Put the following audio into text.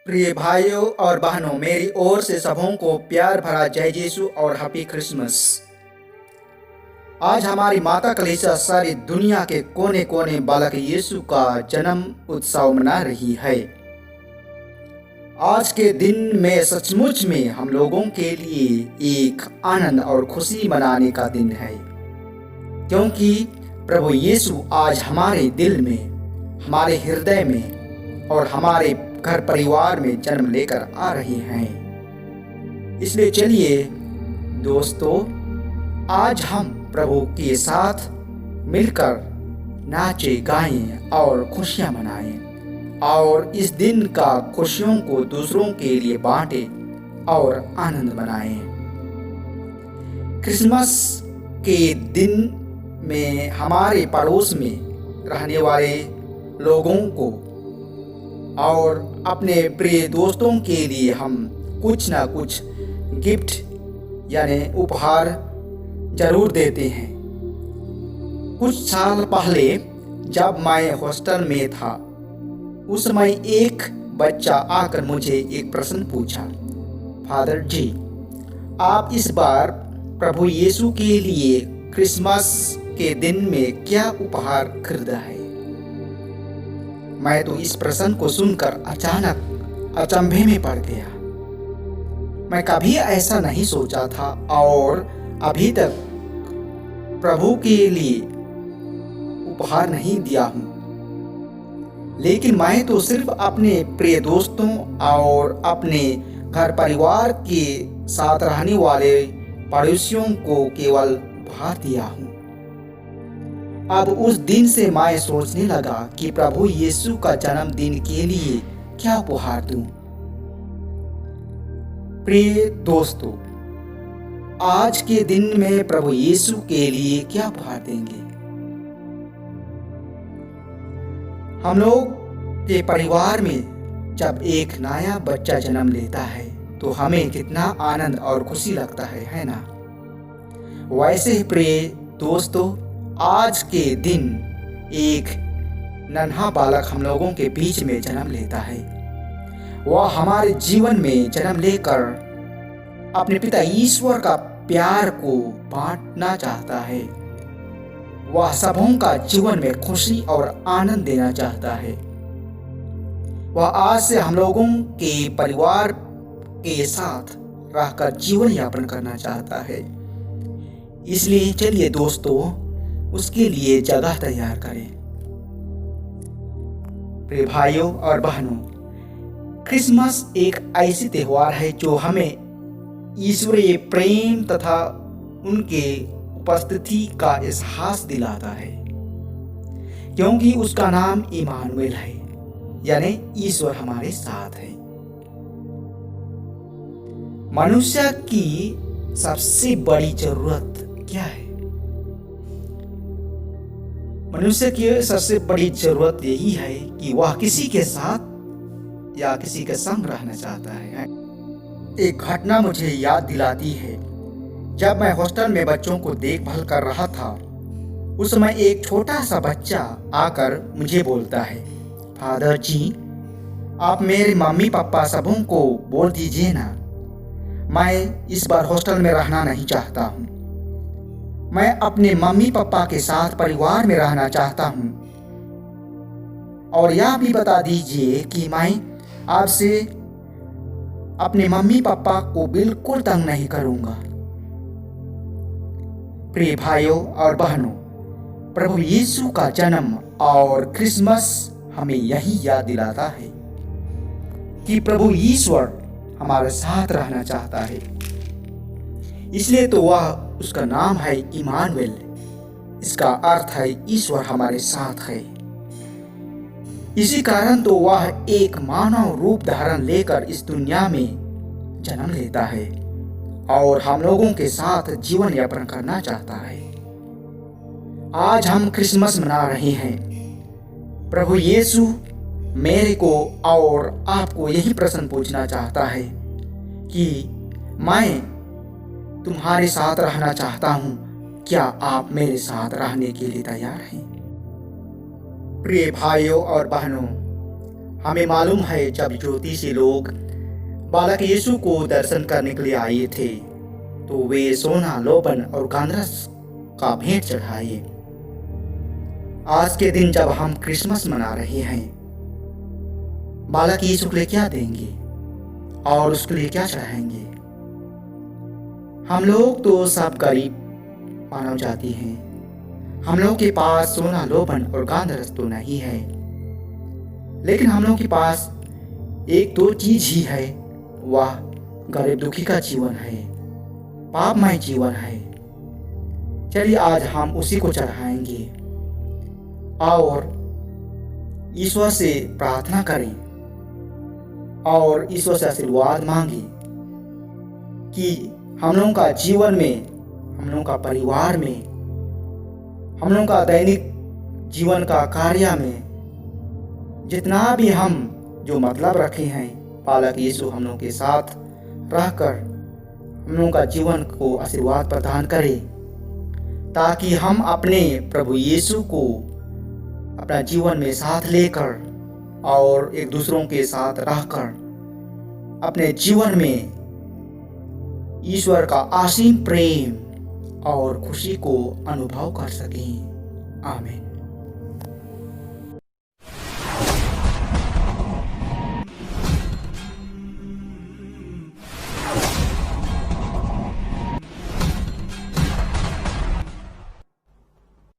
प्रिय भाइयों और बहनों, मेरी ओर से सबों को प्यार भरा जय यीशु और हैप्पी क्रिसमस। आज हमारी माता कलीसिया सारी दुनिया के कोने कोने बालक यीशु का जन्म उत्सव मना रही है। आज के दिन में सचमुच में हम लोगों के लिए एक आनंद और खुशी मनाने का दिन है, क्योंकि प्रभु यीशु आज हमारे दिल में, हमारे हृदय में और हमारे घर परिवार में जन्म लेकर आ रहे हैं। इसलिए चलिए दोस्तों, आज हम प्रभु के साथ मिलकर नाचे गाएं और खुशियां मनाएं और इस दिन का खुशियों को दूसरों के लिए बांटें और आनंद मनाएं। क्रिसमस के दिन में हमारे पड़ोस में रहने वाले लोगों को और अपने प्रिय दोस्तों के लिए हम कुछ ना कुछ गिफ्ट यानी उपहार जरूर देते हैं। कुछ साल पहले जब मैं हॉस्टल में था, उस समय एक बच्चा आकर मुझे एक प्रश्न पूछा, फादर जी, आप इस बार प्रभु यीशु के लिए क्रिसमस के दिन में क्या उपहार खरीदा है? मैं तो इस प्रश्न को सुनकर अचानक अचंभे में पड़ गया। मैं कभी ऐसा नहीं सोचा था और अभी तक प्रभु के लिए उपहार नहीं दिया हूँ। लेकिन मैं तो सिर्फ अपने प्रिय दोस्तों और अपने घर परिवार के साथ रहने वाले पड़ोसियों को केवल उपहार दिया हूँ। अब उस दिन से मैं सोचने लगा कि प्रभु यीशु का जन्मदिन के लिए क्या उपहार दूं। प्रिय दोस्तों, आज के दिन में प्रभु यीशु के लिए क्या उपहार देंगे? हम लोग के परिवार में जब एक नया बच्चा जन्म लेता है तो हमें कितना आनंद और खुशी लगता है ना? वैसे ही प्रिय दोस्तों, आज के दिन एक नन्हा बालक हम लोगों के बीच में जन्म लेता है। वह हमारे जीवन में जन्म लेकर अपने पिता ईश्वर का प्यार को बांटना चाहता है। वह सबों का जीवन में खुशी और आनंद देना चाहता है। वह आज से हम लोगों के परिवार के साथ रहकर जीवन यापन करना चाहता है। इसलिए चलिए दोस्तों, उसके लिए जगह तैयार करें। प्रिय भाइयों और बहनों, क्रिसमस एक ऐसी त्योहार है जो हमें ईश्वरीय प्रेम तथा उनके उपस्थिति का एहसास दिलाता है, क्योंकि उसका नाम इमानुएल है, यानी ईश्वर हमारे साथ है। मनुष्य की सबसे बड़ी जरूरत क्या है? मनुष्य की सबसे बड़ी जरूरत यही है कि वह किसी के साथ या किसी के संग रहना चाहता है। एक घटना मुझे याद दिलाती है। जब मैं हॉस्टल में बच्चों को देखभाल कर रहा था, उस समय एक छोटा सा बच्चा आकर मुझे बोलता है, फादर जी, आप मेरे मम्मी पापा सबों को बोल दीजिए ना, मैं इस बार हॉस्टल में रहना नहीं चाहता हूँ। मैं अपने मम्मी पापा के साथ परिवार में रहना चाहता हूँ। और यह भी बता दीजिए कि मैं आपसे अपने मम्मी पापा को बिल्कुल तंग नहीं करूँगा। प्रिय भाइयों और बहनों, प्रभु यीशु का जन्म और क्रिसमस हमें यही याद दिलाता है कि प्रभु ईश्वर हमारे साथ रहना चाहता है। इसलिए तो उसका नाम है इमानुएल। इसका अर्थ है ईश्वर हमारे साथ है। इसी कारण तो वह एक मानव रूप धारण लेकर इस दुनिया में जन्म लेता है और हम लोगों के साथ जीवन यापन करना चाहता है। आज हम क्रिसमस मना रहे हैं। प्रभु यीशु मेरे को और आपको यही प्रश्न पूछना चाहता है कि मैं तुम्हारे साथ रहना चाहता हूँ, क्या आप मेरे साथ रहने के लिए तैयार हैं? प्रिय भाइयों और बहनों, हमें मालूम है जब ज्योतिषी लोग बालक यीशु को दर्शन करने के लिए आए थे तो वे सोना, लोबन और गंधरस का भेंट चढ़ाए। आज के दिन जब हम क्रिसमस मना रहे हैं, बालक यीशु के लिए क्या देंगे और उसके लिए क्या चढ़ाएंगे? हम लोग तो सब गरीब मानव जाति हैं। हम लोग के पास सोना, लोबन और गंधरस तो नहीं है, लेकिन हम लोग के पास एक दो चीज ही है, वह गरीब दुखी का जीवन है, पापमय जीवन है। चलिए आज हम उसी को चढ़ाएंगे और ईश्वर से प्रार्थना करें और ईश्वर से आशीर्वाद मांगे कि हम लोगों का जीवन में, हम लोगों का परिवार में, हम लोगों का दैनिक जीवन का कार्य में जितना भी हम जो मतलब रखे हैं, बालक यीशु हम लोगों के साथ रहकर हम लोगों का जीवन को आशीर्वाद प्रदान करे, ताकि हम अपने प्रभु यीशु को अपना जीवन में साथ लेकर और एक दूसरों के साथ रहकर अपने जीवन में ईश्वर का असीम प्रेम और खुशी को अनुभव कर सकें। आमीन।